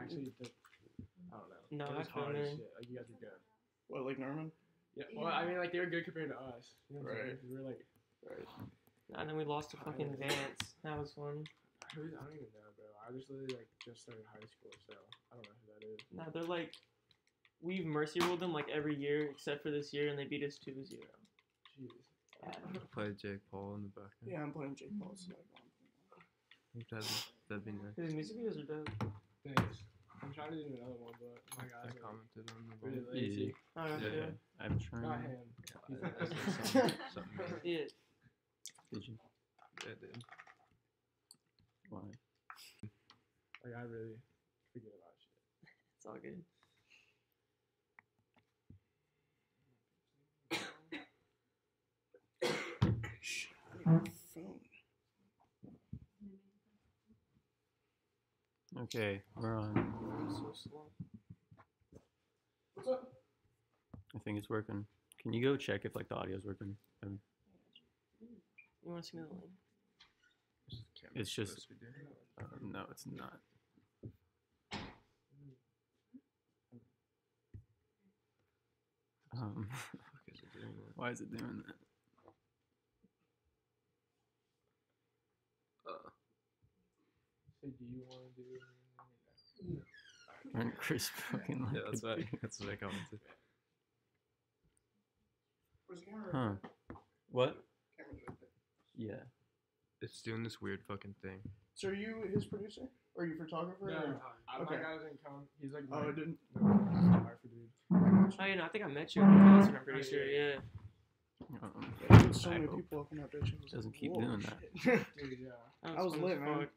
actually, I don't know. No, it was I feel hard as it. shit. Like, you guys were good. What, like Norman? Yeah, well, I mean, like, they were good compared to us. You know what I'm saying? Right. 'Cause we were like, Right. And then we lost to fucking Vance. That was fun. I don't even know, bro. I just literally, like, just started high school, so I don't know who that is. Nah, they're like, we've mercy ruled them like every year except for this year, and they beat us 2-0. Jeez. Play Jake Paul in the back. Yeah, I'm playing Jake Paul tonight. That'd be nice. His music videos are dope. Thanks. I'm trying to do another one, but my I guys are commented on the really one. lazy. Oh, yeah. Yeah, I'm trying. Not him. Something. Yeah. Did you? Yeah, I did. Why? Like, I really forget about shit. It's all good. Shit, I need my phone. Okay, we're on. It's so slow. What's up? I think it's working. Can you go check if like the audio's working? You want to see me the link? It's just. No, it's not. Why is it doing that? So, do you want to do... And Chris fucking like. Yeah, that's what I commented. Where's the camera? Huh. What? Camera's right there. Yeah. It's doing this weird fucking thing. So are you his producer? Or are you photographer? No, or- my Okay. guy doesn't come. He's like... Oh, I didn't. Photographer, dude. Oh, yeah, no, I think I met you at the concert, I'm pretty sure, yeah. Yeah, there's so I many hope people up in that bitch. I was doesn't like, keep whoa, doing that. shit. Dude, yeah. I was fun lit, as man. fuck.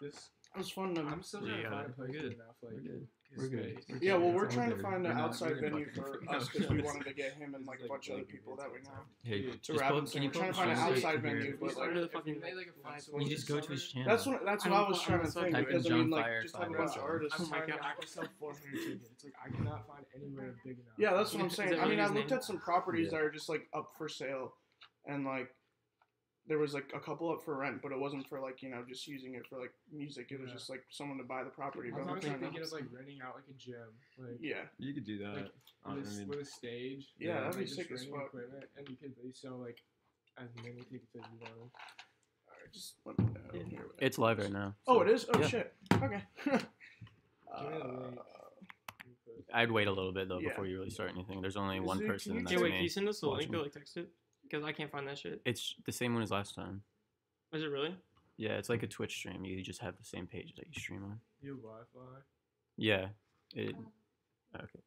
This... It was fun to. I'm still trying to Yeah, find a we're place good. enough, like... We're good. his We're good. space. Yeah, well, It's we're all trying to good. find We're an not outside really venue fucking for figuring us out because we shit. wanted to get him and like a bunch of other people that we know. Hey, Dude, To just wrap pull- and can you we're trying to pull find an up outside here? venue, We but started like a fucking... Made, like, a festival You this just go to summer. his channel. that's what I was trying to think Type in because I John mean like Fire just have a 5 bunch of or artists. I'm my sorry, God. I could sell 400 tickets. Like, I cannot find anywhere big enough. Yeah, that's what I'm Is saying. that I mean, I his looked name? at some properties Yeah. that are just like up for sale, and like there was like a couple up for rent, but it wasn't for like just using it for like music. It was Yeah. just like someone to buy the property. I But was I'm honestly trying to- thinking of like renting out like a gym, like yeah, You could do that. Like, I with, mean, with a stage. Yeah, and, that'd be like, just sick as renting fuck. equipment, and you could sell like as many tickets as you wanted. Alright, just let me know. Yeah. here. It's live right now. Oh, so- it is. Oh yeah. shit. Okay. Give me the link. I'd wait a little bit though Yeah. before you really start anything. There's only Is one there- person, can and you Yeah, that's wait, can you me. send us the link watching. or like text it? Because I can't find that shit. It's the same one as last time. Is it really? Yeah, it's like a Twitch stream. You just have the same page that you stream on. You have Wi-Fi. Yeah. It. Okay.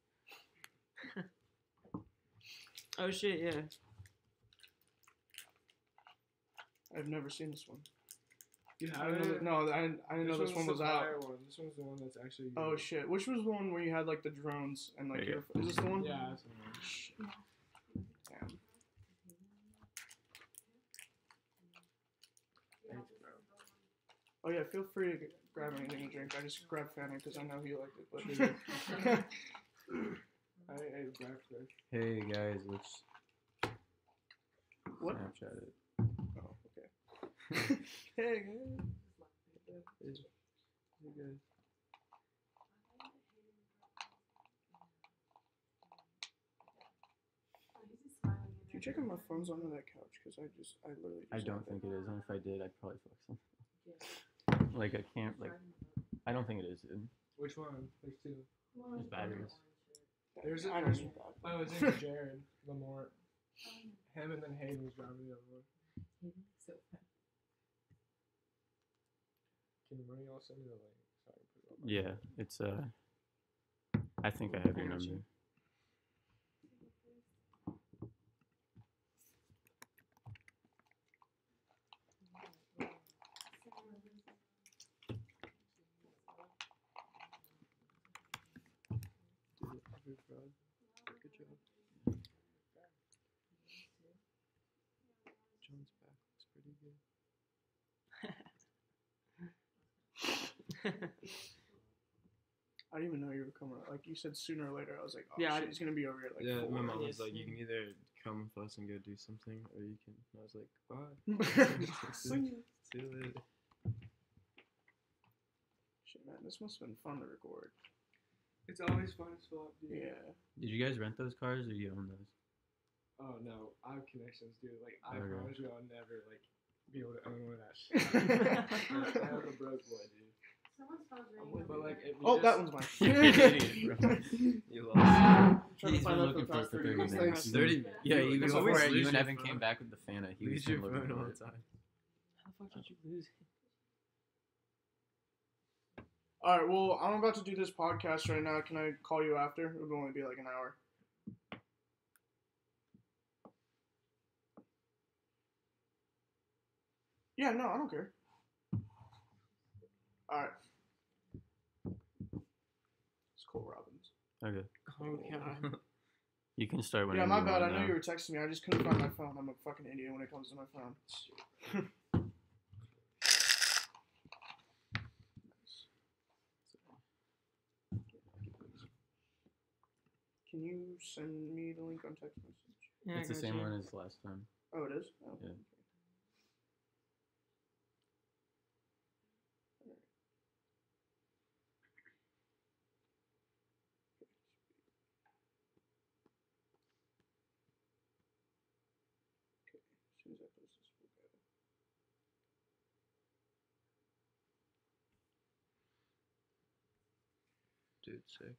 Oh shit, yeah. I've never seen this one. You I have didn't know, it? no, I didn't know this one was the out. fire one. This one's the one that's actually. Oh good. shit! Which was the one where you had like the drones and like There you your? Is this the one? Yeah. That's the one. Shit. Damn. Thanks, bro. Oh yeah, feel free to grab anything to drink. I just grabbed Fanny because I know he liked it. But I ate breakfast. Hey guys, let's what? Snapchat it. Oh, okay. Hey guys. You guys. Can you check if my phone's under that couch? Because I literally. I just don't had think that. it is, and if I did, I'd probably fuck some. Like I can't like. I don't think it is. Dude. Which one? There's two. There's batteries. There's I know there's- you thought. Oh, it's in Jared Lamort. Him and then Hayden was driving the other one. Can you all send me the link so I can put it on my Yeah, it's I think I have your number. Good job. John's back looks pretty good. I didn't even know you were coming. Like you said, sooner or later. I was like, oh Yeah, shit, I- he's gonna be over here at like Yeah, 4. my mom was Yes. like, you can either come with us and go do something, or you can. And I was like, bye. See ya. See you later. Shit, man, this must have been fun to record. It's always fun as fuck, dude. Yeah. Did you guys rent those cars or you own those? Oh no, I have connections, dude. Like I Okay. promise you, I'll never like be able to own one of that shit. I'm a broke boy, dude. Someone's phone's I'm ringing. with But like, if you Oh, just, that one's mine. You're an idiot, bro. You lost. Trying to He's find been out looking the for us past for 30 30 minutes. minutes. Thanks. 30. Yeah, You even always before lose you and your Evan phone. came back with the Fanta, he was Lose still your looking phone for all it. the time. How the fuck did you lose it? All right, well, I'm about to do this podcast right now. Can I call you after? It would only be like an hour. Yeah, no, I don't care. All right. It's Cole Robbins. Okay. Oh god. You can start Yeah, whenever my you bad. I want know now. you were texting me. I just couldn't find my phone. I'm a fucking idiot when it comes to my phone. Can you send me the link on text message? Yeah, I It's the got same you. one as last time. Oh, it is? Oh. Yeah. Okay, as soon as I post this, we'll go. Dude, sick.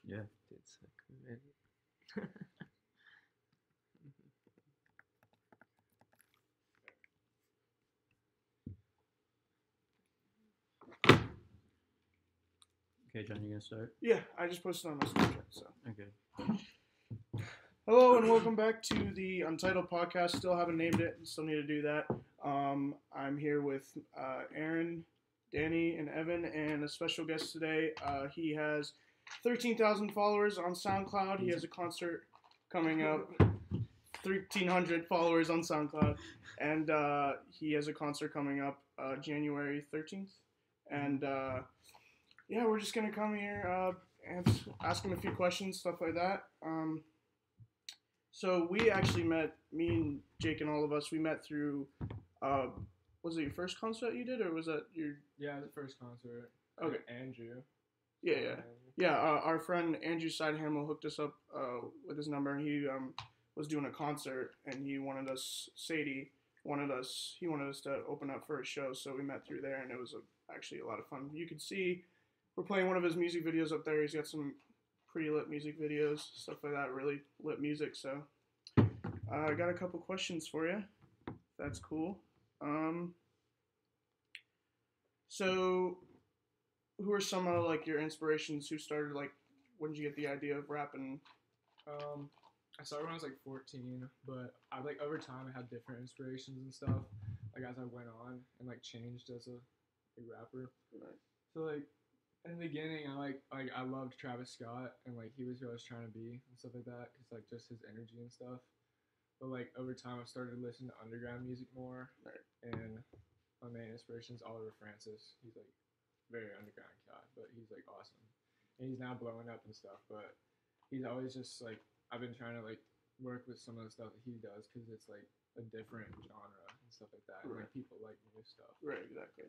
Yeah. Dude, sick. Man. Okay, John, you gonna start? Yeah, I just posted on my Snapchat, so. Okay. Hello and welcome back to the Untitled Podcast. Still haven't named it. Still need to do that. I'm here with Aaron, Danny, and Evan, and a special guest today. He has 13,000 followers on SoundCloud. He has a concert coming up. 1,300 followers on SoundCloud, and he has a concert coming up January 13th. And yeah, we're just gonna come here and ask him a few questions, stuff like that. So we actually met, me and Jake and all of us, we met through, was it your first concert you did, or was that your, Yeah, the first concert. Okay. Andrew. yeah, our friend Andrew Sidehamill hooked us up with his number. He was doing a concert, and he wanted us to open up for a show, so we met through there, and it was actually a lot of fun. You could see, we're playing one of his music videos up there. He's got some pretty lit music videos, stuff like that, really lit music. So I got a couple questions for you. That's cool. So who are some of like your inspirations? Who started, like, when did you get the idea of rapping? I started when I was like 14, but I like over time I had different inspirations and stuff. Like as I went on and like changed as a rapper. Right. So like in the beginning, I loved Travis Scott, and like he was who I was trying to be and stuff like that, cause like just his energy and stuff. But like over time, I started listening to underground music more, Right. and my main inspiration is Oliver Francis. He's like very underground guy, but he's like awesome, and he's now blowing up and stuff. But he's always just like, I've been trying to like work with some of the stuff that he does, cause it's like a different genre and stuff like that, and like people like new stuff. Right, exactly.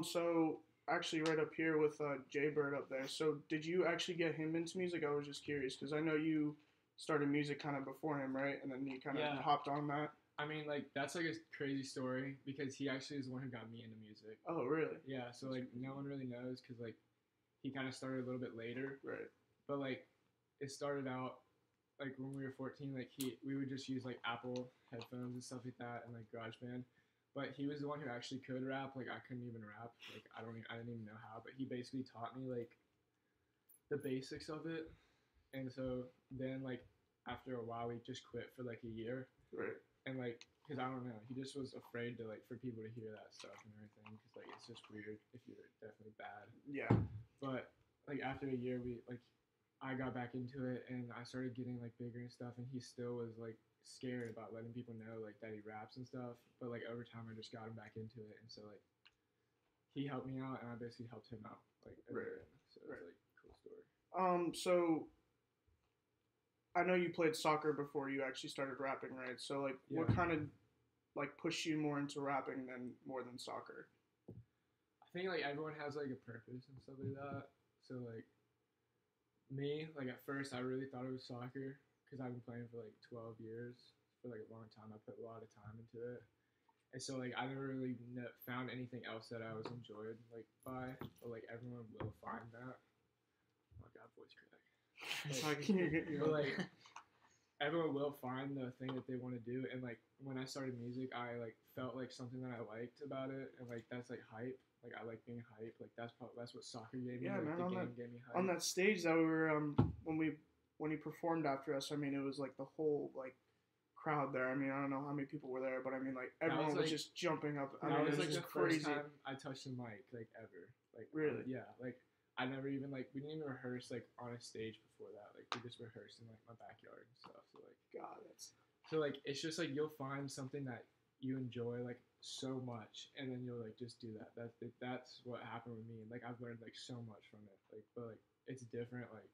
So actually, right up here with Jay Bird up there. So did you actually get him into music? I was just curious because I know you started music kind of before him, right? And then you kind of Yeah. hopped on that. I mean, like that's like a crazy story because he actually is the one who got me into music. Oh, really? Yeah, so like no one really knows because like he kind of started a little bit later, Right. but like it started out like when we were 14. Like we would just use like Apple headphones and stuff like that and like GarageBand. But he was the one who actually could rap. Like I couldn't even rap. Like I didn't even know how. But he basically taught me like the basics of it. And so then like after a while we just quit for like a year. Right. And like, cause I don't know, he just was afraid to like for people to hear that stuff and everything. Cause like it's just weird if you're definitely bad. Yeah. But like after a year, I got back into it and I started getting like bigger and stuff. And he still was like scared about letting people know like that he raps and stuff. But like over time, I just got him back into it. And so like he helped me out and I basically helped him out like at the end. So it's Right. like a cool story. So I know you played soccer before you actually started rapping, right? So like, what Yeah. kind of like pushed you more into rapping more than soccer? I think like everyone has like a purpose and stuff like that. So like me, like at first I really thought it was soccer because I've been playing for like 12 years for like a long time. I put a lot of time into it, and so like I never really found anything else that I was enjoyed like by. But like everyone will find that. Oh my god, voice crack. But like everyone will find the thing that they want to do, and like when I started music, I like felt like something that I liked about it, and like that's like hype. Like I like being hype. Like that's what soccer gave me. Yeah, like, man. the On game that gave me hype. on that stage that we were when he performed after us, I mean, it was like the whole like crowd there. I mean, I don't know how many people were there, but I mean, like everyone was like- just jumping up. I that mean, was it was like just the first crazy. time I touched the mic like ever. Like Really? Yeah. Like I never even like we didn't even rehearse like on a stage before that. Like we just rehearsed in like my backyard and stuff. So like God, that's it's just like you'll find something that you enjoy like so much, and then you'll like just do that. That's what happened with me. And like I've learned like so much from it. Like but like it's different. Like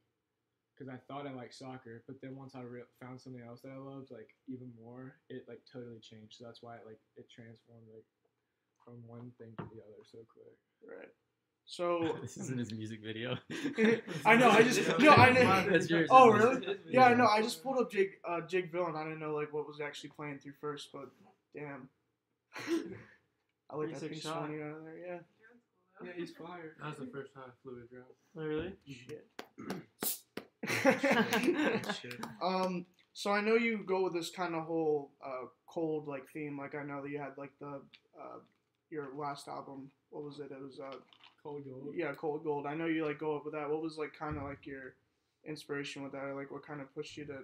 because I thought I liked soccer, but then once I found something else that I loved like even more, it like totally changed. So that's why it transformed like from one thing to the other so quick. right. So This isn't his music video. I know. I just no. I know. That's yours. Oh, isn't it? really? Yeah, I know. I just pulled up Jake Villain. I didn't know like what was actually playing through first, but damn. I like that Pretty pink sick shot. Sony out of there. Yeah. Yeah, he's fire. That was the first time I flew a drone. Oh, really? Shit. So I know you go with this kind of whole cold like theme. Like I know that you had like the your last album. What was it? It was Cold Gold. yeah, Cold Gold. I know you like go up with that. What was like kind of like your inspiration with that? Or, like what kind of pushed you to,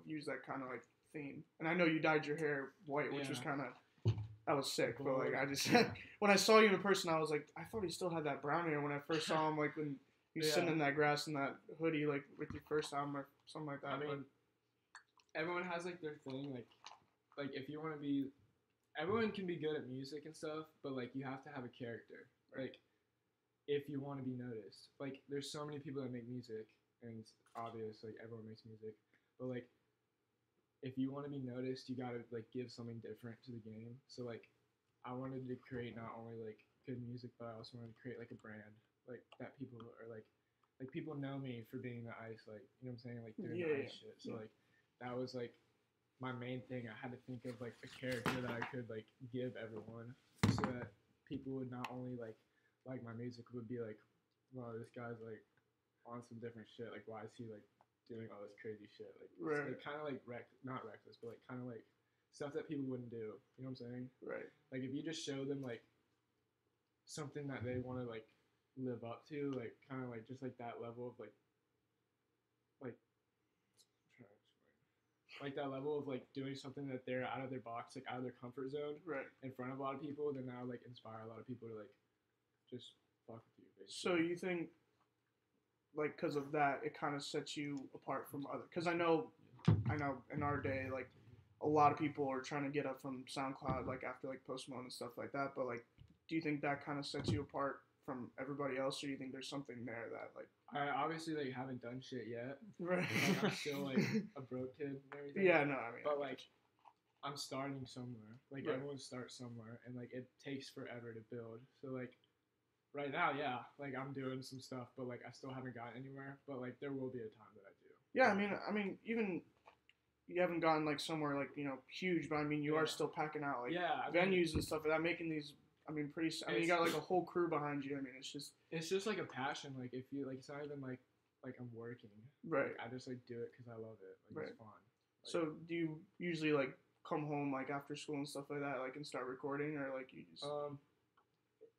use that kind of like theme? And I know you dyed your hair white, which was Yeah. kind of that was sick. But like I just when I saw you in person, I was like, I thought he still had that brown hair when I first saw him. Like when he was sitting in that grass in that hoodie, like with your first album or something like that. I mean, everyone has like their thing. Like if you want to be, everyone can be good at music and stuff, but like you have to have a character. Like if you want to be noticed, like there's so many people that make music, and it's obvious like everyone makes music, but like if you want to be noticed, you gotta like give something different to the game. So like I wanted to create not only like good music, but I also wanted to create like a brand, like that people are like people know me for being the ice, like you know what I'm saying, like doing the ice shit. So like that was like my main thing. I had to think of like a character that I could like give everyone, so that people would not only like my music, would be like, wow, this guy's like on some different shit. Like why is he like doing all this crazy shit? Like, Right. it's, like kind of like not reckless, but like kind of like stuff that people wouldn't do. You know what I'm saying? Right. Like if you just show them like something that they want to like live up to, like kind of like just like that level of like I'm trying to explain. Like that level of like doing something that they're out of their box, like out of their comfort zone, Right. in front of a lot of people, then that would like inspire a lot of people to like just fuck with you. Basically. So you think, like, because of that, it kind of sets you apart from other? Because I know in our day, like, a lot of people are trying to get up from SoundCloud, like, after, like, Post Malone and stuff like that. But, like, do you think that kind of sets you apart from everybody else, or do you think there's something there that, like... I obviously like haven't done shit yet. Right. Like, I'm still like a broke kid and everything. Yeah, no, I mean... But like, I'm starting somewhere. Like Right. everyone starts somewhere, and like it takes forever to build. So like, right now, yeah, like I'm doing some stuff, but like I still haven't gotten anywhere. But like there will be a time that I do. Yeah, I mean, even... You haven't gotten, like, somewhere, like, huge, but, I mean, you are still packing out, like, Yeah, I mean, venues and stuff like that, making these... I mean, you got, like, a whole crew behind you. I mean, it's just... like a passion. Like if you like, it's not even like I'm working. Right. Like, I just like do it because I love it. Like it's fun. Like, So do you usually like come home like after school and stuff like that, like and start recording, or like you just?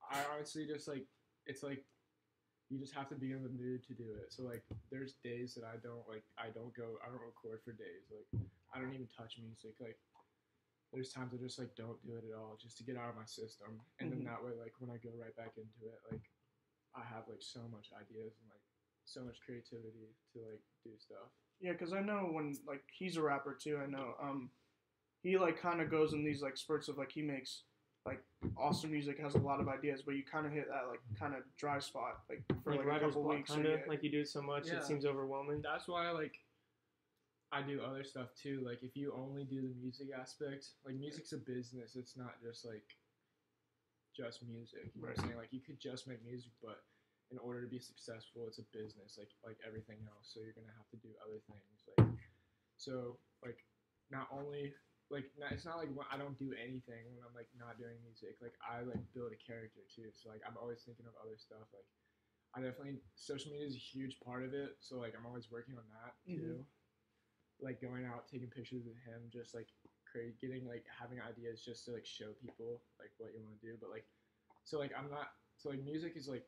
I honestly just like it's like you just have to be in the mood to do it. So like there's days that I don't record for days. Like I don't even touch music. Like there's times I just like don't do it at all just to get out of my system, and then that way like when I go right back into it, like I have like so much ideas and like so much creativity to like do stuff. Yeah, because I know when like he's a rapper too. I know he like kind of goes in these like spurts of like he makes like awesome music, has a lot of ideas, but you kind of hit that like kind of dry spot like for like a writer's couple block, weeks. kind of yeah. like you do it so much, Yeah. it seems overwhelming. That's why like I do other stuff too. Like if you only do the music aspect, like music's a business. It's not just like just music. You know what I'm saying? Like you could just make music, but in order to be successful, it's a business, like everything else. So you're gonna have to do other things, like so like not only like it's not like when I don't do anything when I'm like not doing music. Like I like build a character too. So like I'm always thinking of other stuff. Like I definitely social media is a huge part of it. So like I'm always working on that too. Like going out, taking pictures with him, just like getting like having ideas just to like show people like what you want to do. But like so like I'm not so like music is like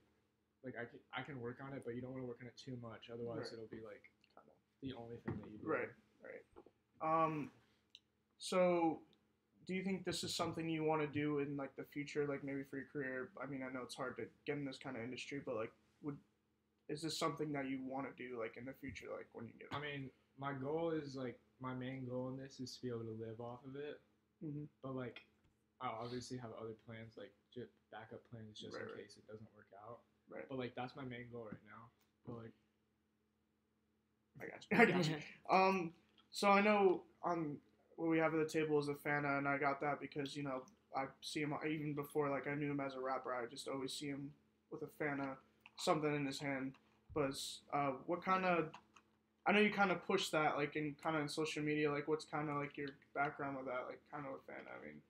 I can work on it, but you don't want to work on it too much. Otherwise, it'll be like the only thing that you do. Right. So, do you think this is something you want to do in like the future, like maybe for your career? I mean, I know it's hard to get in this kind of industry, but like, is this something that you want to do like in the future, like when you get? I mean, my goal is like my main goal in this is to be able to live off of it. But like, I obviously have other plans, like just backup plans, just in case it doesn't work out. Right. But like, that's my main goal right now. But like, I got you. So I know on what we have at the table is a Fanta, and I got that because you know I see him even before like I knew him as a rapper. I just always see him with a Fanta, something in his hand. But what kind of? I know you kind of push that like in kind of in social media. Like, what's kind of like your background with that? Like, kind of with Fanta. I mean,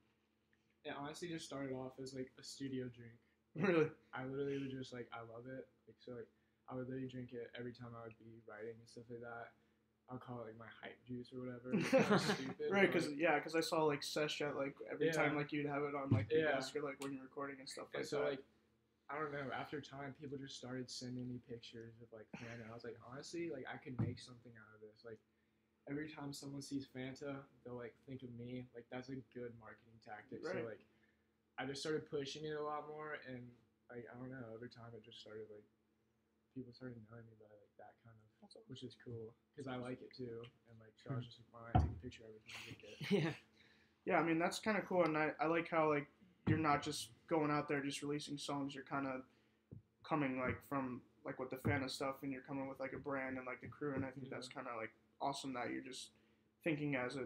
it honestly just started off as like a studio drink. Really? I literally would just like I love it. Like so like I would literally drink it every time I would be writing and stuff like that. I'll call it like my hype juice or whatever. It's kind of stupid, Right, because like, I saw like Sesh at like every time like you'd have it on like the desk or like when you're recording and stuff like so that. like I don't know. After time, people just started sending me pictures of like Fanta. I was like, honestly, like I could make something out of this. Like every time someone sees Fanta, they'll like think of me. Like that's a good marketing tactic. Right. So like I just started pushing it a lot more, and like I don't know. Over time, it just started like people started knowing me by like that kind of, which is cool because I like it too. And like so I was just like, why not take a picture every time I drink it? Yeah, I mean that's kind of cool, and I like how like you're not just going out there just releasing songs. You're kind of coming like from like with the Fanta stuff, and you're coming with like a brand and like the crew, and I think that's kind of like awesome that you're just thinking as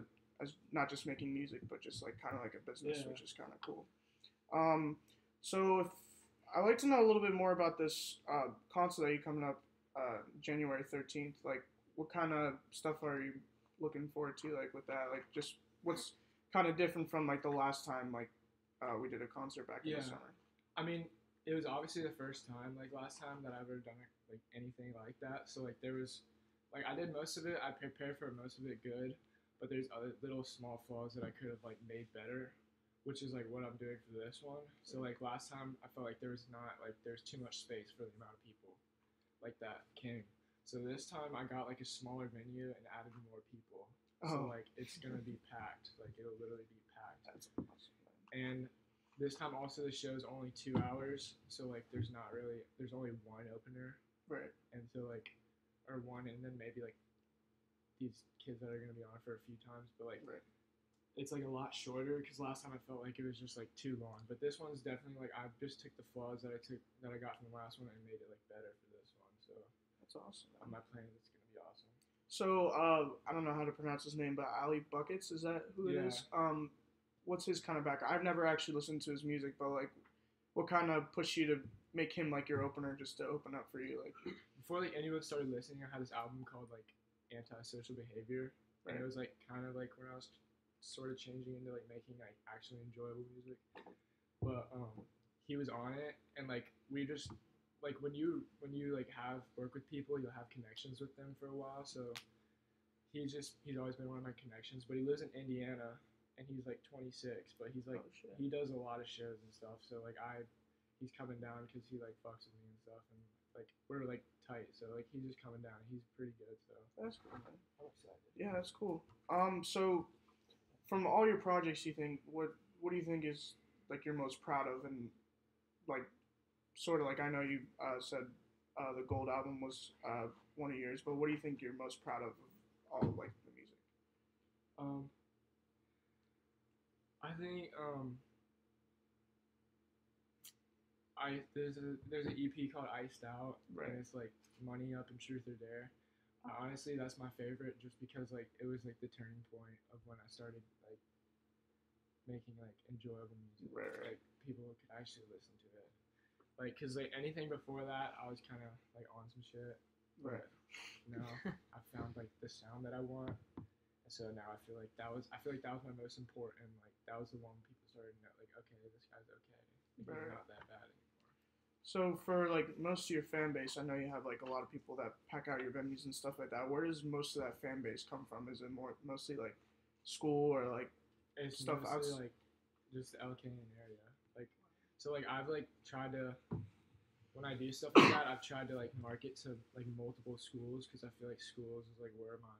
not just making music, but just like kind of like a business, which is kind of cool. So if I'd like to know a little bit more about this concert that you coming up January 13th. Like, what kind of stuff are you looking forward to? Like with that, like just what's kind of different from like the last time like we did a concert back in the summer. I mean, it was obviously the first time, like last time that I've ever done like anything like that. So like there was, like I did most of it. I prepared for most of it good, but there's other little small flaws that I could have like made better, which is like what I'm doing for this one. So like last time I felt like there's too much space for the amount of people like that came. So this time I got like a smaller venue and added more people. So like it's gonna be packed. Like it'll literally be packed. That's awesome. And this time also the show's only 2 hours, so like there's only one opener. Right. And so like, or one, and then maybe like these kids that are gonna be on for a few times, but like it's like a lot shorter because last time I felt like it was just like too long. But this one's definitely like I just took the flaws that I got from the last one and made it like better for this one. So that's awesome. On my plan, it's gonna be awesome. So I don't know how to pronounce his name, but Ali Buckets, is that who it is? What's his kind of background? I've never actually listened to his music, but like, what kind of pushed you to make him like your opener, just to open up for you? Like before like anyone started listening, I had this album called like Antisocial Behavior, and it was like kind of like when I was sort of changing into like making like actually enjoyable music. But he was on it, and like we just like when you like have work with people, you'll have connections with them for a while. So he's always been one of my connections. But he lives in Indiana, and he's like 26, but he's like he does a lot of shows and stuff. So like he's coming down because he like fucks with me and stuff, and like we're like tight. So like he's just coming down. He's pretty good. So that's cool, man. I'm excited. Yeah, that's cool. So from all your projects, you think what do you think is like you're most proud of, and like sort of like I know you said the Gold album was one of yours, but what do you think you're most proud of all like the music? I think there's an EP called Iced Out, and it's like Money Up and Truth or Dare. Honestly, that's my favorite, just because like it was like the turning point of when I started like making like enjoyable music. Right. Like people could actually listen to it. Like, cause like anything before that, I was kind of like on some shit. Right. But now I found like the sound that I want. And so now I feel like that was my most important. Like that was the one people started to know. Like, okay, this guy's okay. Like, Right. he's not that bad anymore. So for like most of your fan base, I know you have like a lot of people that pack out your venues and stuff like that. Where does most of that fan base come from? Is it mostly like school or like It's stuff mostly like just the El Canyon area. Like, so like I've like tried to, when I do stuff like that, I've tried to like market to like multiple schools because I feel like schools is like where my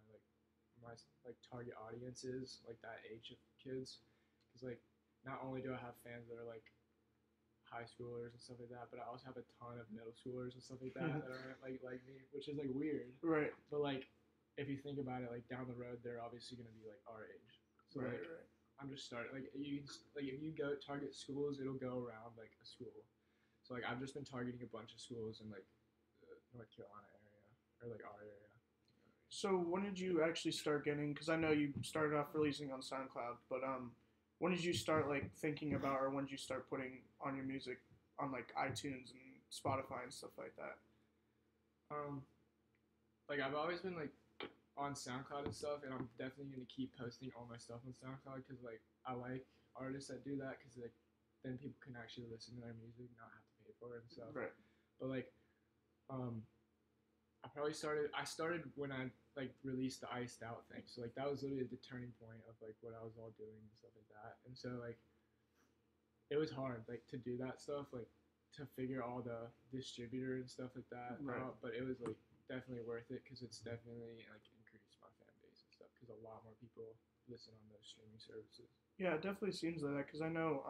like target audience is, like that age of kids. Because like not only do I have fans that are like high schoolers and stuff like that, but I also have a ton of middle schoolers and stuff like that that are like me, which is like weird. right, But like if you think about it, like down the road, they're obviously gonna be like our age. So right, like right. I'm just starting. Like if you go target schools, it'll go around like a school. So like I've just been targeting a bunch of schools in like the North Carolina area or like our area. So when did you actually start getting? Because I know you started off releasing on SoundCloud, but when did you start like thinking about, or when did you start putting on your music on like iTunes and Spotify and stuff like that? Like I've always been like on SoundCloud and stuff, and I'm definitely gonna keep posting all my stuff on SoundCloud because like I like artists that do that because like then people can actually listen to their music, not have to pay for it and stuff. Right. But like, I started when I like released the Iced Out thing. So like that was literally the turning point of like what I was all doing and stuff like that. And so like it was hard like to do that stuff, like to figure all the distributor and stuff like that Right. out. But it was like definitely worth it because it's definitely like increased my fan base and stuff because a lot more people listen on those streaming services. Yeah, it definitely seems like that because I know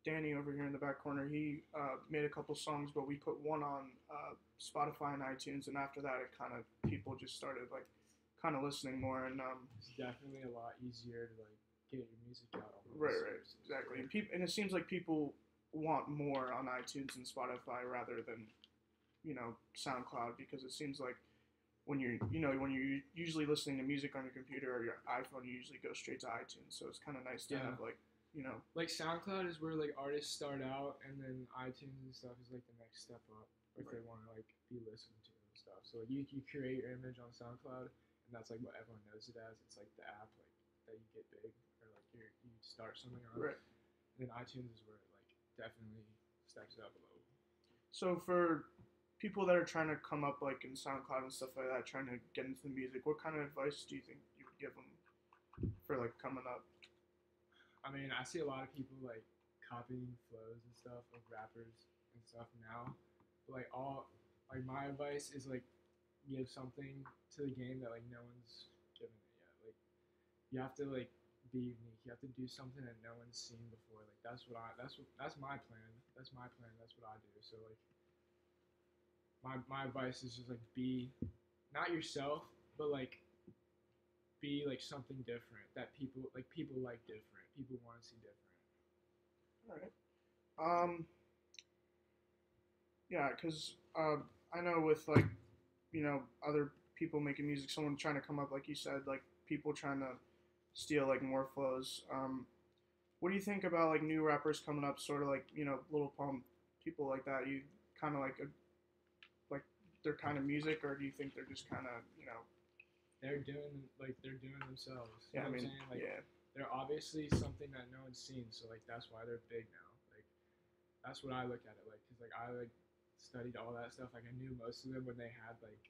Danny over here in the back corner, he made a couple songs, but we put one on Spotify and iTunes, and after that, it kind of people just started like kind of listening more, and It's definitely a lot easier to like get your music out on those right, services. exactly, and it seems like people want more on iTunes and Spotify rather than SoundCloud because it seems like when you're usually listening to music on your computer or your iPhone, you usually go straight to iTunes, so it's kind of nice to Yeah. have like Like SoundCloud is where like artists start out, and then iTunes and stuff is like the next step up if they want to like be listened to and stuff. So like you create your image on SoundCloud, and that's like what everyone knows it as. It's like the app like that you get big or like you start something on. Right. And then iTunes is where it like definitely steps up a little. So for people that are trying to come up like in SoundCloud and stuff like that, trying to get into the music, what kind of advice do you think you would give them for like coming up? I mean, I see a lot of people like copying flows and stuff of rappers and stuff now. But like my advice is like give something to the game that like no one's given it yet. Like you have to like be unique. You have to do something that no one's seen before. Like that's my plan. That's my plan. That's what I do. So like my advice is just like be not yourself, but like be like something different that people like different. People want to see different. All right. Yeah, because I know with like other people making music, someone trying to come up, like you said, like people trying to steal like more flows. What do you think about like new rappers coming up, sort of like Lil Pump, people like that? You kind of like their kind of music, or do you think they're just kind of They're doing themselves. You Yeah, I know what mean, I'm saying? Like, yeah, they're obviously something that no one's seen, so like that's why they're big now. Like that's what I look at it like, cause like I like studied all that stuff. Like I knew most of them when they had like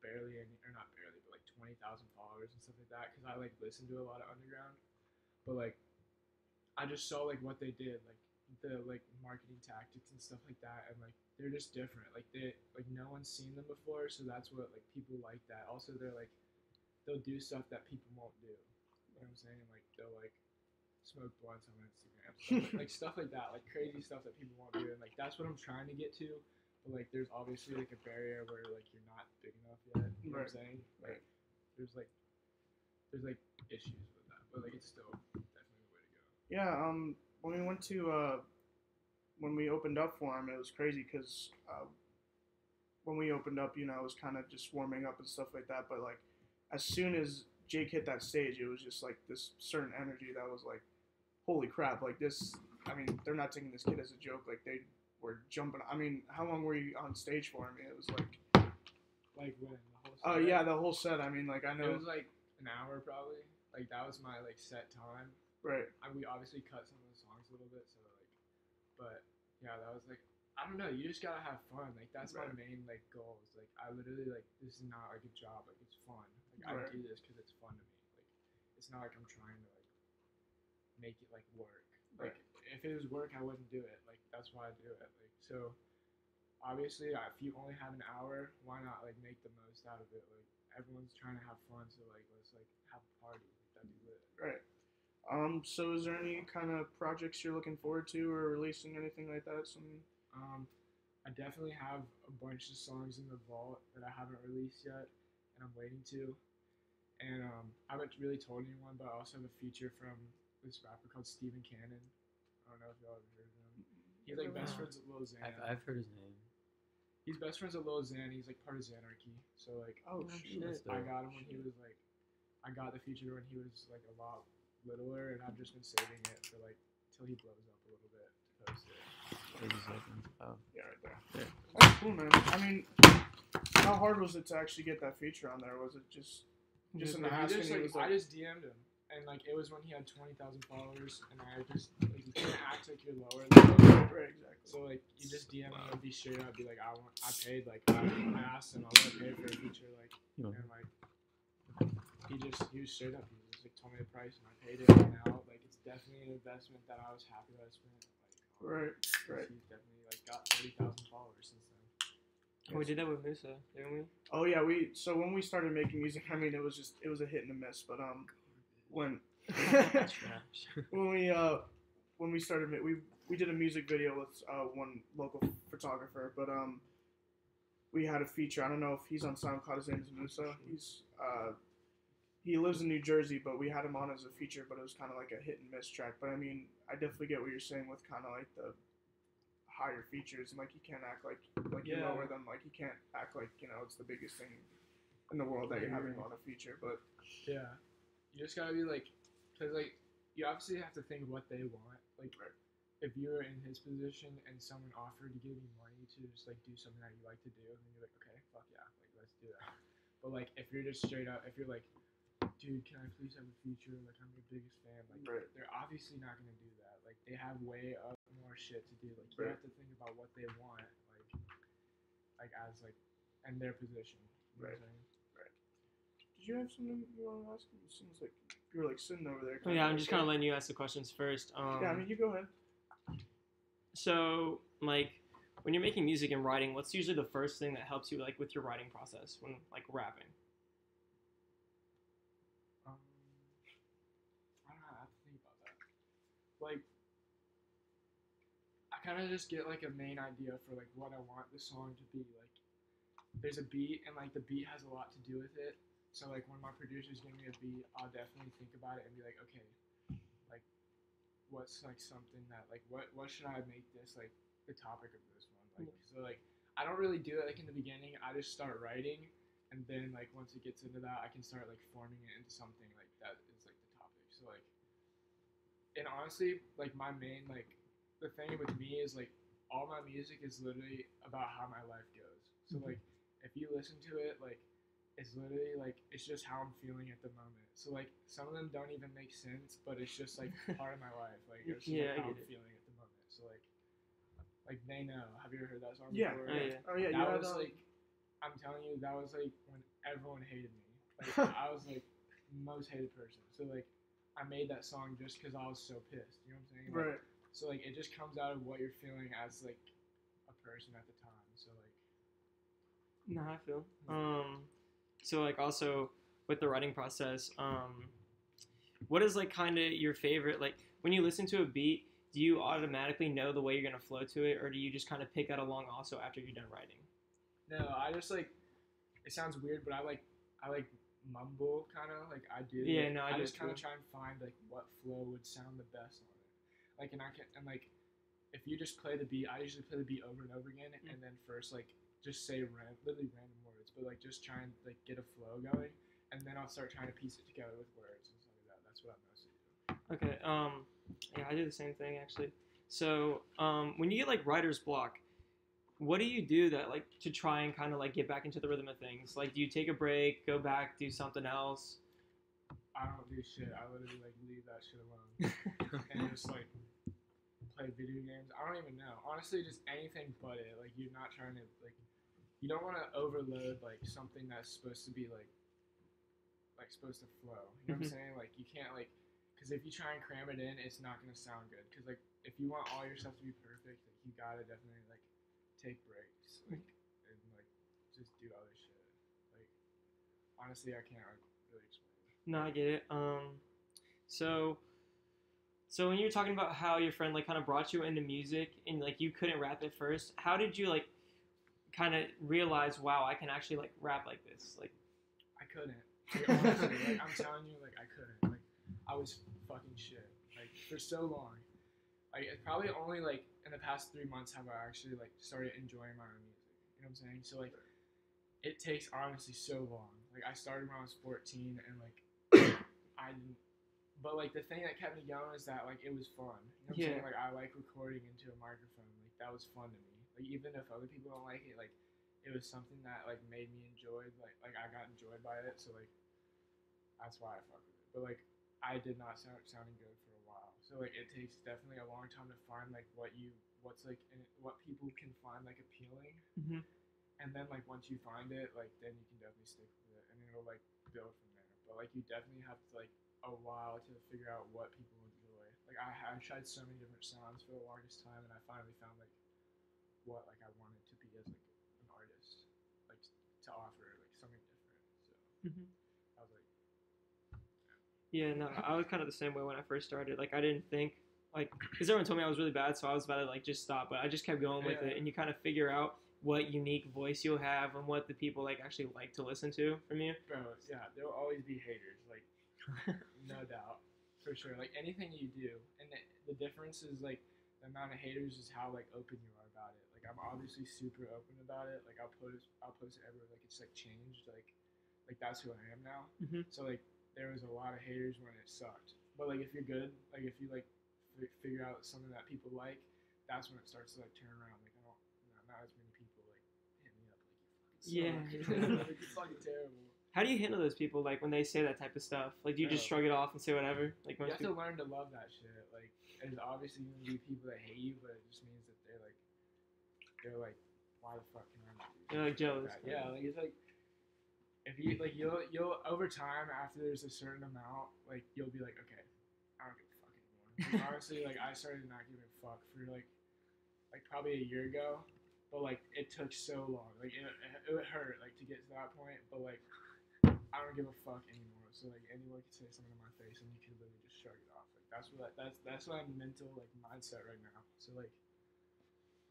barely any, or not barely, but like 20,000 followers and stuff like that. Cause I like listened to a lot of underground, but like I just saw like what they did, like the like marketing tactics and stuff like that, and like they're just different. Like no one's seen them before, so that's what like people like that. Also, they'll do stuff that people won't do. You know what I'm saying? Like they'll like smoke blunts on Instagram, stuff like that, like crazy stuff that people won't do, and like that's what I'm trying to get to. But like there's obviously like a barrier where like you're not big enough yet. You know what I'm saying? Like there's issues with that, but like it's still definitely the way to go. yeah. When we went to when we opened up for him, it was crazy because when we opened up, it was kind of just warming up and stuff like that. But like as soon as Jake hit that stage, it was just like this certain energy that was like holy crap, like this. I mean, they're not taking this kid as a joke. Like they were jumping. I mean, how long were you on stage for? I mean, it was like. Like when the whole. Oh yeah, the whole set. I mean, like I know. It was like an hour probably. Like that was my like set time. Right. We obviously cut some of the songs a little bit, so like, but yeah, that was like, I don't know. You just gotta have fun. Like that's my main like goal. Is like I literally like this is not like a job. Like it's fun. Like I do this because it's fun to me. Like it's not like I'm trying to like make it like work. Like if it was work, I wouldn't do it. Like that's why I do it. Like so, obviously, if you only have an hour, why not like make the most out of it? Like everyone's trying to have fun, so like let's like have a party. Like, that'd be lit. Right. So is there any kind of projects you're looking forward to or releasing anything like that? I definitely have a bunch of songs in the vault that I haven't released yet, and I'm waiting to. And I haven't really told anyone, but I also have a feature from this rapper called Steven Cannon. I don't know if y'all ever heard of him. He's like best friends with Lil Xan. I've heard his name. He's best friends with Lil Xan. He's like part of Xanarchy. So like, Oh shit. I got him when he was like, I got the feature when he was like a lot littler, and I've just been saving it for like till he blows up a little bit to post it. Oh. Yeah, right there. Yeah. That's cool, man. I mean, how hard was it to actually get that feature on there? Was it just in the ask? I just DM'd him, and like it was when he had 20,000 followers, and I just like you can't act like you're lower than him. Right, exactly. So like you just DM me and be straight up, be like I paid like I asked him I want to pay for a feature like and like he was straight up. He just like told me the price and I paid it. And now like it's definitely an investment that I was happy that I spent. Like Right. He's definitely like got 30,000 followers since then. We did that with Musa, didn't we? Oh yeah, so when we started making music, I mean it was a hit and a miss, but when when we started we did a music video with one local photographer, but we had a feature. I don't know if he's on SoundCloud. His name is Musa. He lives in New Jersey, but we had him on as a feature, but it was kind of like a hit and miss track. But I mean, I definitely get what you're saying with kind of like the higher features, and like you can't act like you're lower than, like you can't act like it's the biggest thing in the world that you're having on a feature. But yeah, you just gotta be like, cause like you obviously have to think what they want. Like if you were in his position and someone offered to give you money to just like do something that you like to do, then you're like, okay, fuck yeah, like let's do that. But like if you're just straight up, if you're like, dude, can I please have a feature? Like I'm your biggest fan. Like they're obviously not gonna do that. Like they have way more shit to do. Like you have to think about what they want. Like as like in their position. You know what I'm saying? Did you have something you want to ask? It seems like you were like sitting over there. Yeah, I'm just kind of letting you ask the questions first. Yeah, I mean you go ahead. So like when you're making music and writing, what's usually the first thing that helps you like with your writing process when like rapping? I don't know. I have to think about that. Like, I kind of just get like a main idea for like what I want the song to be. Like, there's a beat, and like the beat has a lot to do with it. So like when my producers give me a beat, I'll definitely think about it and be like, okay, like what's like something that like what should I make this like the topic of this one? Like so like I don't really do it like in the beginning. I just start writing, and then like once it gets into that, I can start like forming it into something like that is like the topic. So like, and honestly, like my main like the thing with me is like all my music is literally about how my life goes. So like if you listen to it, like it's literally like it's just how I'm feeling at the moment. So like some of them don't even make sense, but it's just like part of my life. Like it's just like, how I'm feeling at the moment. So like They Know. Have you ever heard that song before? Oh yeah. That was like, I'm telling you, that was like when everyone hated me. Like I was like most hated person. So like I made that song just because I was so pissed. You know what I'm saying? Like, Right. So like it just comes out of what you're feeling as like a person at the time. So like. No, I feel. So like also with the writing process, what is like kind of your favorite, like when you listen to a beat, do you automatically know the way you're gonna flow to it, or do you just kind of pick that along also after you're done writing? No, I just like, it sounds weird, but I like mumble kind of like I do. Yeah, like, no, I just do kind of too. try and find like what flow would sound the best on it. Like and like if you just play the beat, I usually play the beat over and over again, and then first like just say literally random words, but like just try and like get a flow going, and then I'll start trying to piece it together with words and stuff like that. That's what I mostly do. Okay. Yeah, I do the same thing actually. So, when you get like writer's block, what do you do that like to try and kind of like get back into the rhythm of things? Like, do you take a break, go back, do something else? I don't do shit. I literally like leave that shit alone and just like play video games. I don't even know. Honestly, just anything but it. Like you're not trying to like. You don't want to overload like something that's supposed to be like supposed to flow. You know what I'm saying? Like you can't like, because if you try and cram it in, it's not gonna sound good. Because like if you want all your stuff to be perfect, like you gotta definitely like take breaks, like and like just do other shit. Like honestly, I can't like, really explain it. No, I get it. So when you were talking about how your friend like kind of brought you into music and like you couldn't rap at first, how did you like kind of realize, wow, I can actually like rap like this? Like, I couldn't. Like, honestly, like I'm telling you, like I couldn't. Like I was fucking shit. Like for so long. Like it's probably only like in the past 3 months have I actually like started enjoying my own music. You know what I'm saying? So like it takes honestly so long. Like I started when I was 14 and like I didn't. But like the thing that kept me going is that like it was fun. You know what I'm saying? Like I like recording into a microphone. Like that was fun to me. Like even if other people don't like it, like it was something that like made me enjoyed. Like I got enjoyed by it. So like that's why I fuck with it. But like I did not start sounding good for a while. So like it takes definitely a long time to find like what's like what people can find like appealing. Mhm. And then like once you find it, like then you can definitely stick with it, and it'll like build from there. But like you definitely have to like a while to figure out what people enjoy. Like I tried so many different sounds for the longest time, and I finally found like what like I wanted to be as like an artist, like to offer like something different. So Mhm. I was like, Yeah, no, I was kind of the same way when I first started. Like, I didn't think, like, because everyone told me I was really bad, so I was about to, like, just stop. But I just kept going with it, and you kind of figure out what unique voice you'll have and what the people, like, actually like to listen to from you. bro, yeah, there will always be haters, like no doubt, for sure. Like anything you do, and the difference is like the amount of haters is how like open you are about it. Like I'm obviously super open about it. Like I'll post it everywhere. Like it's like changed. Like that's who I am now. Mhm. So like there was a lot of haters when it sucked. But like if you're good, like if you like figure out something that people like, that's when it starts to like turn around. Like I don't, not as many people like hit me up like you fucking suck. Yeah. Like, it's fucking terrible. How do you handle those people, like, when they say that type of stuff? Like, do you just Bro. shrug it off and say whatever? Like, You most have to people. learn to love that shit. Like, there's obviously gonna be people that hate you, but it just means that they're like, why the fuck can I not do They're, like, something jealous. that? Yeah, like it's like, if you like, you'll over time after there's a certain amount, like you'll be like, okay, I don't give a fuck anymore. Like, honestly, like I started not giving a fuck for like probably a year ago, but like it took so long. Like it hurt like to get to that point, but like I don't give a fuck anymore. So like anyone can say something in my face, and you can literally just shrug it off. Like that's my mental like mindset right now. So like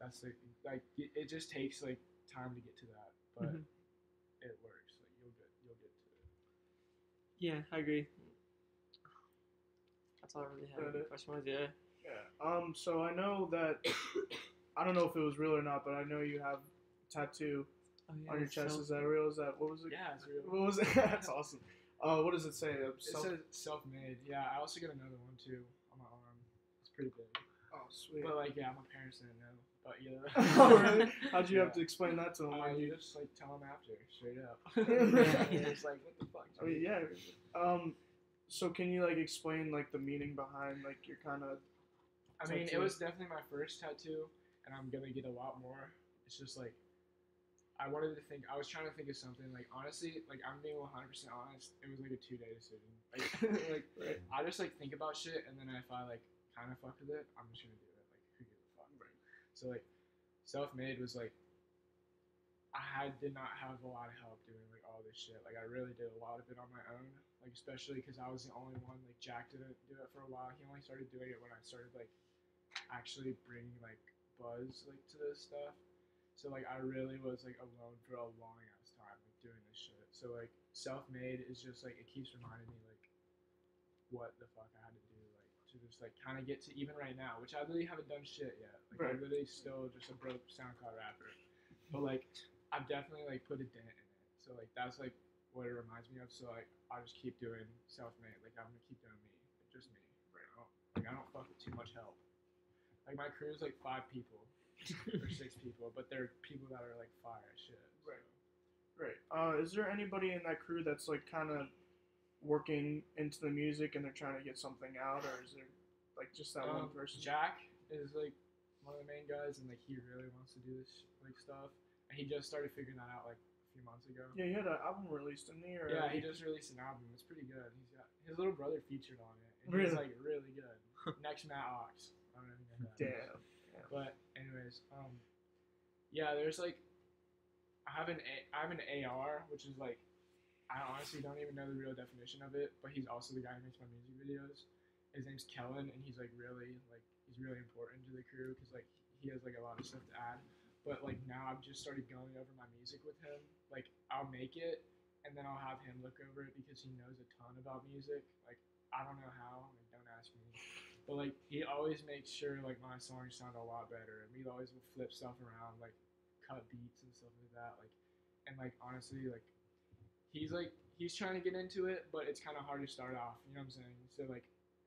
that's like it just takes like time to get to that, but Mhm. it works. Like you'll get to it. Yeah, I agree. That's all I really had. That it? Question was, yeah. Yeah. So I know that I don't know if it was real or not, but I know you have a tattoo Oh, yeah, on your chest. Is that real? Is that what was it? Yeah, it's real. What was it? That's awesome. What does it say? It says self-made. Yeah, I also got another one too on my arm. It's pretty big. Oh, sweet. But like, yeah, my parents didn't know. But yeah. Oh, really? How'd you have Yeah. to explain that to them? You just like tell them after, straight up. Yeah. It's like, what the fuck? I mean, yeah. So can you like explain like the meaning behind like your kind of? I mean, it tattoo? was definitely my first tattoo, and I'm gonna get a lot more. It's just like, I wanted to think. I was trying to think of something. Like honestly, like I'm being 100% honest. It was like a 2-day decision. Like, like Right. I just like think about shit, and then if I like kind of fuck with it, I'm just gonna do it. Like who gives a fuck? Right. So like, self-made was like, did not have a lot of help doing like all this shit. Like I really did a lot of it on my own. Like especially because I was the only one. Like Jack didn't do it for a while. He only started doing it when I started like actually bringing like buzz like to this stuff. So like I really was like alone for a long ass time like doing this shit. So like self-made is just like it keeps reminding me like what the fuck I had to do like to just like kind of get to even right now, which I really haven't done shit yet. Like Right. I'm literally still just a broke SoundCloud rapper, but like I've definitely like put a dent in it. So like that's like what it reminds me of. So like I'll just keep doing self-made. Like I'm gonna keep doing me, like, just me right now. Like I don't fuck with too much help. Like my crew is like 5 people or 6 people, but they're people that are like fire as shit. Right. Right. Is there anybody in that crew that's like kind of working into the music and they're trying to get something out, or is there like just that one person? Jack is like one of the main guys, and like he really wants to do this like stuff, and he just started figuring that out like a few months ago. Yeah, he had an album released in the year. Yeah, he just released an album. It's pretty good. He's got his little brother featured on it, and he's Really? like really good. Next Matt Ox. I don't know if you know that. Damn. But anyways, yeah, there's like I have an AR, which is like I honestly don't even know the real definition of it, but he's also the guy who makes my music videos. His name's Kellen, and he's like really he's really important to the crew because like he has like a lot of stuff to add. But like now I've just started going over my music with him. Like I'll make it, and then I'll have him look over it because he knows a ton about music. Like I don't know how, like don't ask me. But like he always makes sure like my songs sound a lot better, and we always will flip stuff around, like cut beats and stuff like that. Like and like honestly, like he's trying to get into it, but it's kind of hard to start off. You know what I'm saying? So like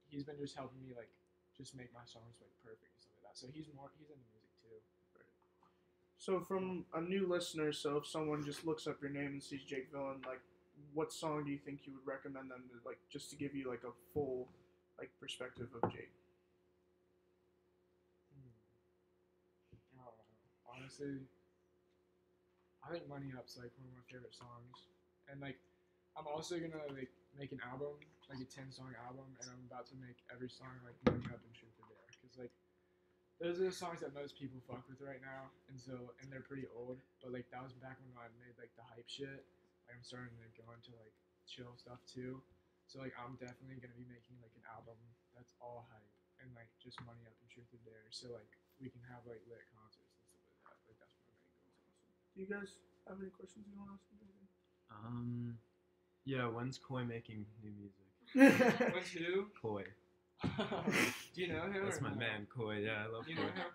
he's been just helping me like just make my songs like perfect and stuff like that. So he's into music too. So from a new listener, so if someone just looks up your name and sees Jake Villain, like what song do you think you would recommend them to, like just to give you like a full like perspective of Jake? I don't know. Honestly, I think Money Up's like one of my favorite songs. And like I'm also gonna like make an album, like a 10-song album, and I'm about to make every song like Money Up and Truth or Dare, because like those are the songs that most people fuck with right now, and they're pretty old, but like that was back when I made like the hype shit. Like I'm starting to go into like chill stuff too, so like I'm definitely gonna be making like an album that's all hype and like just Money Up and Truth or Dare, so like we can have like lit concerts and stuff like that. Like that's my main goals. Do you guys have any questions you want to ask me? Yeah, when's Koi making new music? What's who? Koi. Do you know him? That's or my no? man, Koi. Yeah, I love You Koi. know him?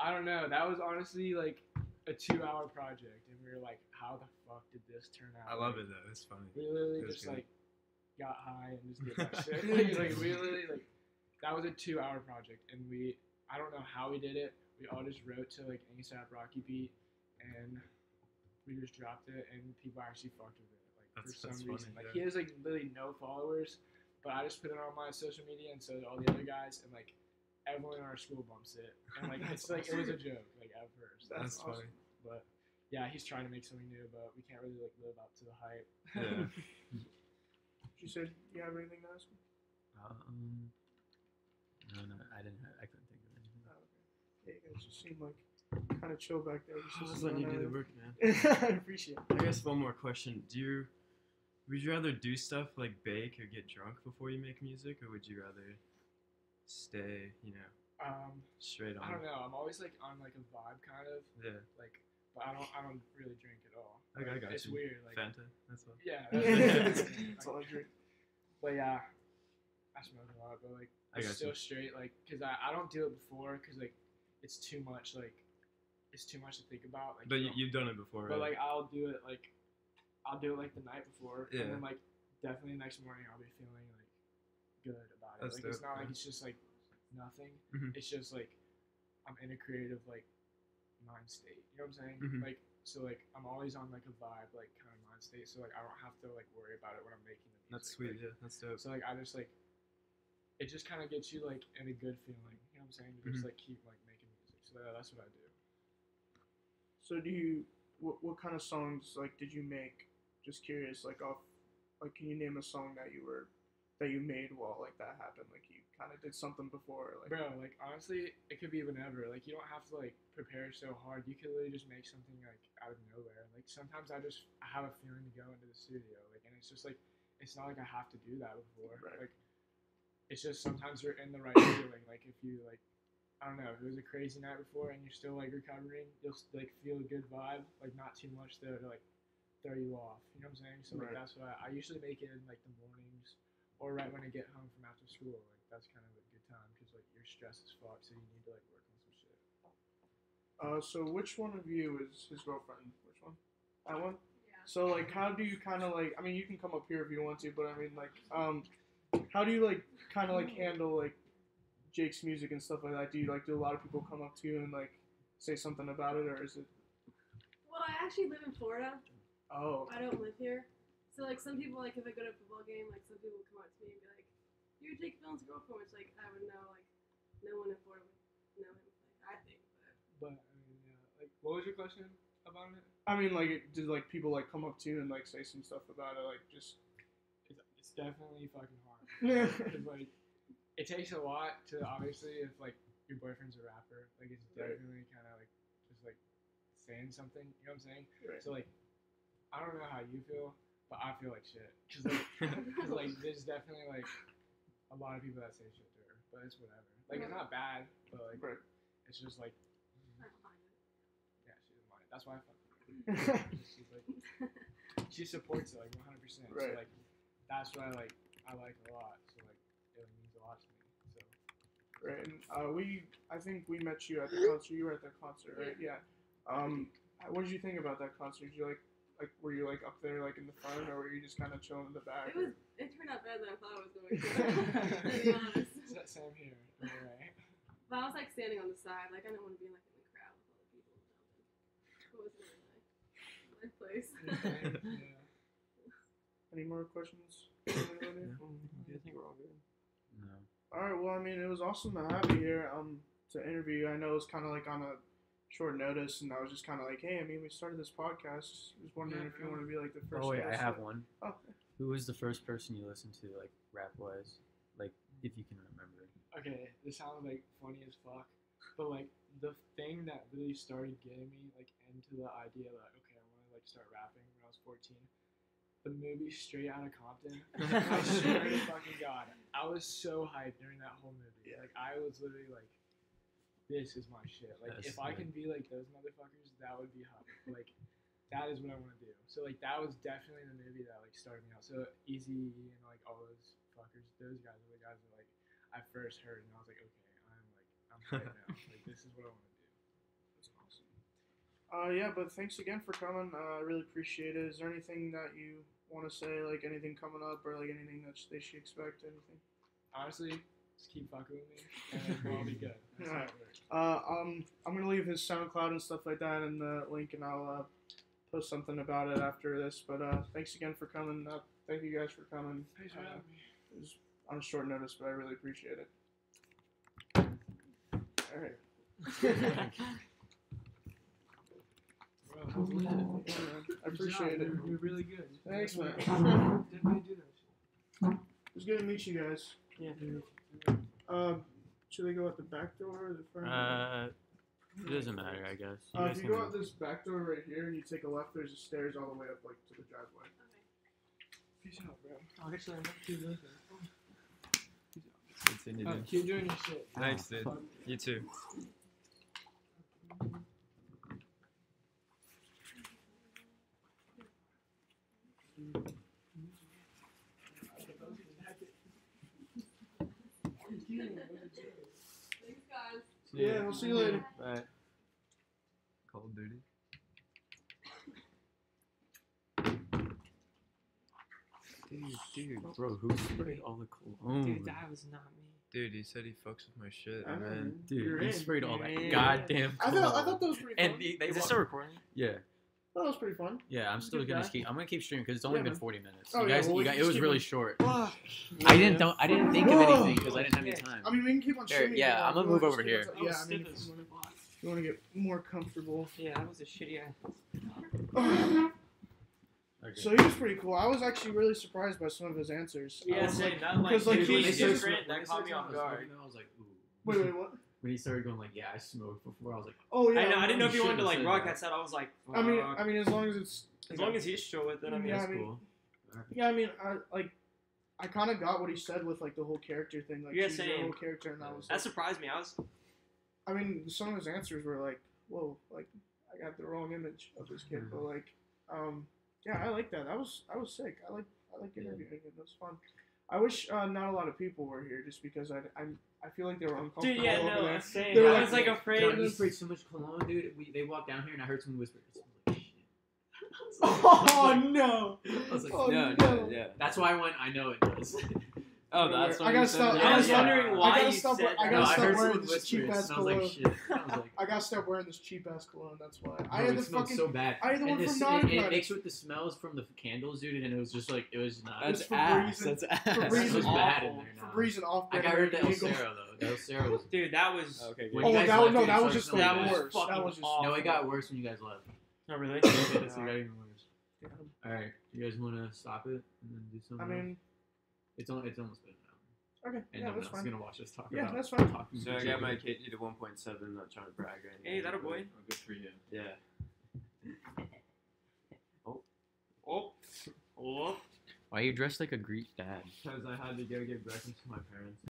I don't know. That was honestly like a 2-hour project, and we were like, "How the fuck did this turn out?" I love it though. It's funny. We literally It was just good. like got high and just did that shit. Like we literally like that was a 2-hour project, and I don't know how we did it. We all just wrote to like ASAP Rocky beat, and we just dropped it, and people actually fucked with it. Like for some reason, funny, like yeah. he has like literally no followers, but I just put it on my social media, and so did all the other guys, and like everyone in our school bumps it, and like it's like it was a joke, like at first. That's awesome. funny. But yeah, he's trying to make something new, but we can't really like live up to the hype. Yeah. You said you have anything to ask me? No, I didn't. I couldn't think of anything. Oh, okay. Yeah, you guys just seem like kind of chill back there. I was letting you do the work, man. I appreciate it. I guess one more question. Would you rather do stuff like bake or get drunk before you make music, or would you rather stay, straight on? I don't know. I'm always like on like a vibe kind of Yeah. like, but I don't really drink at all. Okay, I got It's you. weird. Like Fanta. That's all. yeah. That's all I drink. But yeah, I smoke a lot, but like I it's got still you. straight. Like, cause I don't do it before, cause like it's too much. Like it's too much to think about. Like, But you know, you've done it before, but right? like I'll do it like the night before, Yeah. and then like definitely next morning I'll be feeling like good about it. That's Like it's dope, not like yeah. it's just like nothing. Mhm. It's just like I'm in a creative like mind state. You know what I'm saying? Mhm. Like so like I'm always on like a vibe like kind of mind state. So like I don't have to like worry about it when I'm making the music. That's sweet. Like, Yeah, that's dope. So like I just like it just kind of gets you like in a good feeling. You know what I'm saying? To just Mhm. like keep like making music. So that's what I do. So do you? What kind of songs like did you make? Just curious, like can you name a song that you made while like that happened? Like you kind of did something before, like Bro, like honestly, it could be whenever. Like you don't have to like prepare so hard. You could literally just make something like out of nowhere. Like sometimes I have a feeling to go into the studio, like, and it's just like it's not like I have to do that before. Right. Like it's just sometimes you're in the right feeling. Like if you like, I don't know, if it was a crazy night before and you're still like recovering, you'll like feel a good vibe, like not too much to like throw you off. You know what I'm saying? So like Right. that's why I usually make it in like the mornings or right when I get home from after school. Like that's kind of a good time because like you're stressed as fuck, so you need to like work on some shit. So which one of you is his girlfriend? Which one? That one? Yeah. So like how do you kind of like, I mean you can come up here if you want to, but I mean like how do you like kind of like handle like Jake's music and stuff like that, do a lot of people come up to you and like say something about it, or is it? Well, I actually live in Florida. Oh. I don't live here. So, like, some people, like, if I go to a football game, like, some people come up to me and be like, "You're Jake Bill's girlfriend," which, like, I would know, like, no one in Florida would know him, like, I think, But I mean, yeah. Like, what was your question about it? I mean, like, did like people like come up to you and like say some stuff about it, like just? It's definitely fucking hard. Yeah. Cause like, it takes a lot to obviously if like your boyfriend's a rapper, like it's Right. definitely kind of like just like saying something. You know what I'm saying? Right. So like, I don't know how you feel, but I feel like shit. Cause like there's definitely like a lot of people that say shit to her, but it's whatever. Like it's not bad, but like Right. it's just like I don't mind it. yeah, she doesn't mind it. That's why I fuck with her. She's like she supports it like 100%. Right. So like that's what I like a lot. So like it means a lot to me. So Right, and I think we met you at the concert. You were at that concert, right? Yeah. What did you think about that concert? Did you like, were you like up there like in the front, or were you just kind of chilling in the back? It turned out better than I thought it was going to, to be honest. same here. Right. But I was, like, standing on the side. Like, I didn't want to be, like, in the crowd with all the people jumping. It wasn't really my place. Yeah. Any more questions? I think we're all good. No. All right. Well, I mean, it was awesome to have you here. To interview you. I know it was kind of like on a short notice, and I was just kind of like, hey, I mean, we started this podcast. I was wondering if you want to be like the first. Oh wait, I guest. have one. Oh. Who was the first person you listened to, like rap wise, like if you can remember? Okay, this sounds like funny as fuck, but like the thing that really started getting me like into the idea that okay, I want to like start rapping when I was 14. The movie Straight Outta Compton. I swear to fucking God, I was so hyped during that whole movie. Yeah. Like I was literally like, this is my shit. Like That's if I good. can be like those motherfuckers, that would be hype. Like that is what I want to do. So like that was definitely the movie that like started me out. So Easy and like all those fuckers, those guys are the guys that like I first heard, and I was like, okay, I'm hyped now. Like this is what I want to do. That's awesome. Yeah, but thanks again for coming. I really appreciate it. Is there anything that you want to say, like anything coming up, or like anything that they should expect? Anything? Honestly, just keep fucking with me, and we'll all be good. That's how Alright. it works. I'm gonna leave his SoundCloud and stuff like that in the link, and I'll post something about it after this. But thanks again for coming. Thank you guys for coming. Thanks for having me. It was on short notice, but I really appreciate it. All right. Bro, that was lit. Yeah, man. I Good appreciate job, it. man. You're really good. Thanks, man. Definitely do that shit. It was good to meet you guys. Yeah. Should they go out the back door or the front? It doesn't matter, I guess. If you go out this back door right here and you take a left, there's a stairs all the way up like to the driveway. Peace out, bro. Oh, actually, Keep doing Continue. keep doing your shit. Thanks, dude. You too. Thanks, guys. Yeah, we'll see you later. Bye. Call of Duty. Dude, bro, who sprayed all the cologne? dude, that was not me. Dude, he said he fucks with my shit, I know, man. man. Dude, You're he in. sprayed all that Yeah. goddamn I cologne. thought that was pretty fun. And they Is this still recording? yeah, That was pretty fun. yeah. I'm still Good gonna guy. keep. I'm gonna keep streaming because it's only Yeah, been man. 40 minutes. Oh, you yeah, guys, well, we you can guys, it just was keep really it- short. Yeah. I didn't think of Whoa. anything because I didn't have any time. I mean, we can keep on streaming. yeah, if you I'm gonna want. move Just over keep here. on- Yeah, I mean, if you want to get more comfortable. Yeah, that was a shitty ass. Okay. So he was pretty cool. I was actually really surprised by some of his answers. I Yeah, was same. like, That like, because, like, dude, he- when he they says- different, that caught me off guard. I was like, ooh. wait, what? When he started going like, yeah, I smoked before, I was like, Oh yeah. I know. I didn't know if you you wanted to shouldn't like have said broadcast that. I was like, I mean, fuck. as long as it's. as long as he's chill with it, I mean, Yeah, that's I mean- cool. Yeah, I mean, I kind of got what he said with like the whole character thing. Like, Yeah, she's the same. whole character, and I was. that surprised me. I was, I mean, some of his answers were like, whoa, like I got the wrong image of this kid, but like, yeah, I like that. That was sick. I like interviewing him. It was fun. I wish not a lot of people were here, just because I feel like they were uncomfortable. dude. Yeah, over no, there. I'm saying. They were I like- was like afraid. God, you sprayed so much cologne, dude. They walked down here and I heard someone whisper, "It smells like shit." Oh no! I was like, Oh, no, no. yeah. That's why I went, I know it does. Oh, that's what I gotta you stop. said? I was Yeah. wondering why I gotta you stop. said I that. gotta I stop heard wearing someone this cheap whispering, ass and I was like, cologne. shit. I was like, I gotta stop wearing this cheap ass cologne. That's why. I Bro, had it the smelled fucking. so bad. I had the And one this, from it Narcotics. mixed with the smells from the candles, dude, and it was just like it was not. That's That's for ass. reason- That's for ass. It reason was awful. bad in there now. Febreze and off. I got rid of the El Cero though. The El Cero was. Dude, that was. Okay, When good. you Oh, guys that was left, no. it That was started just the smelling that was bad. worst. That fucking was just. awful. No, it got worse when you guys left. Oh really? It got even worse. All right, you guys want to stop it and then do something? I mean, it's almost been an hour, okay. and Yeah, no one that's else is fine. gonna watch us talk Yeah, about. that's fine. Talking So to I each got my other. KG to 1.7. Not trying to brag or anything. Hey, that a boy. Oh, good for you. Yeah. Oh. Oh. Why are you dressed like a Greek dad? Because I had to go get breakfast for my parents.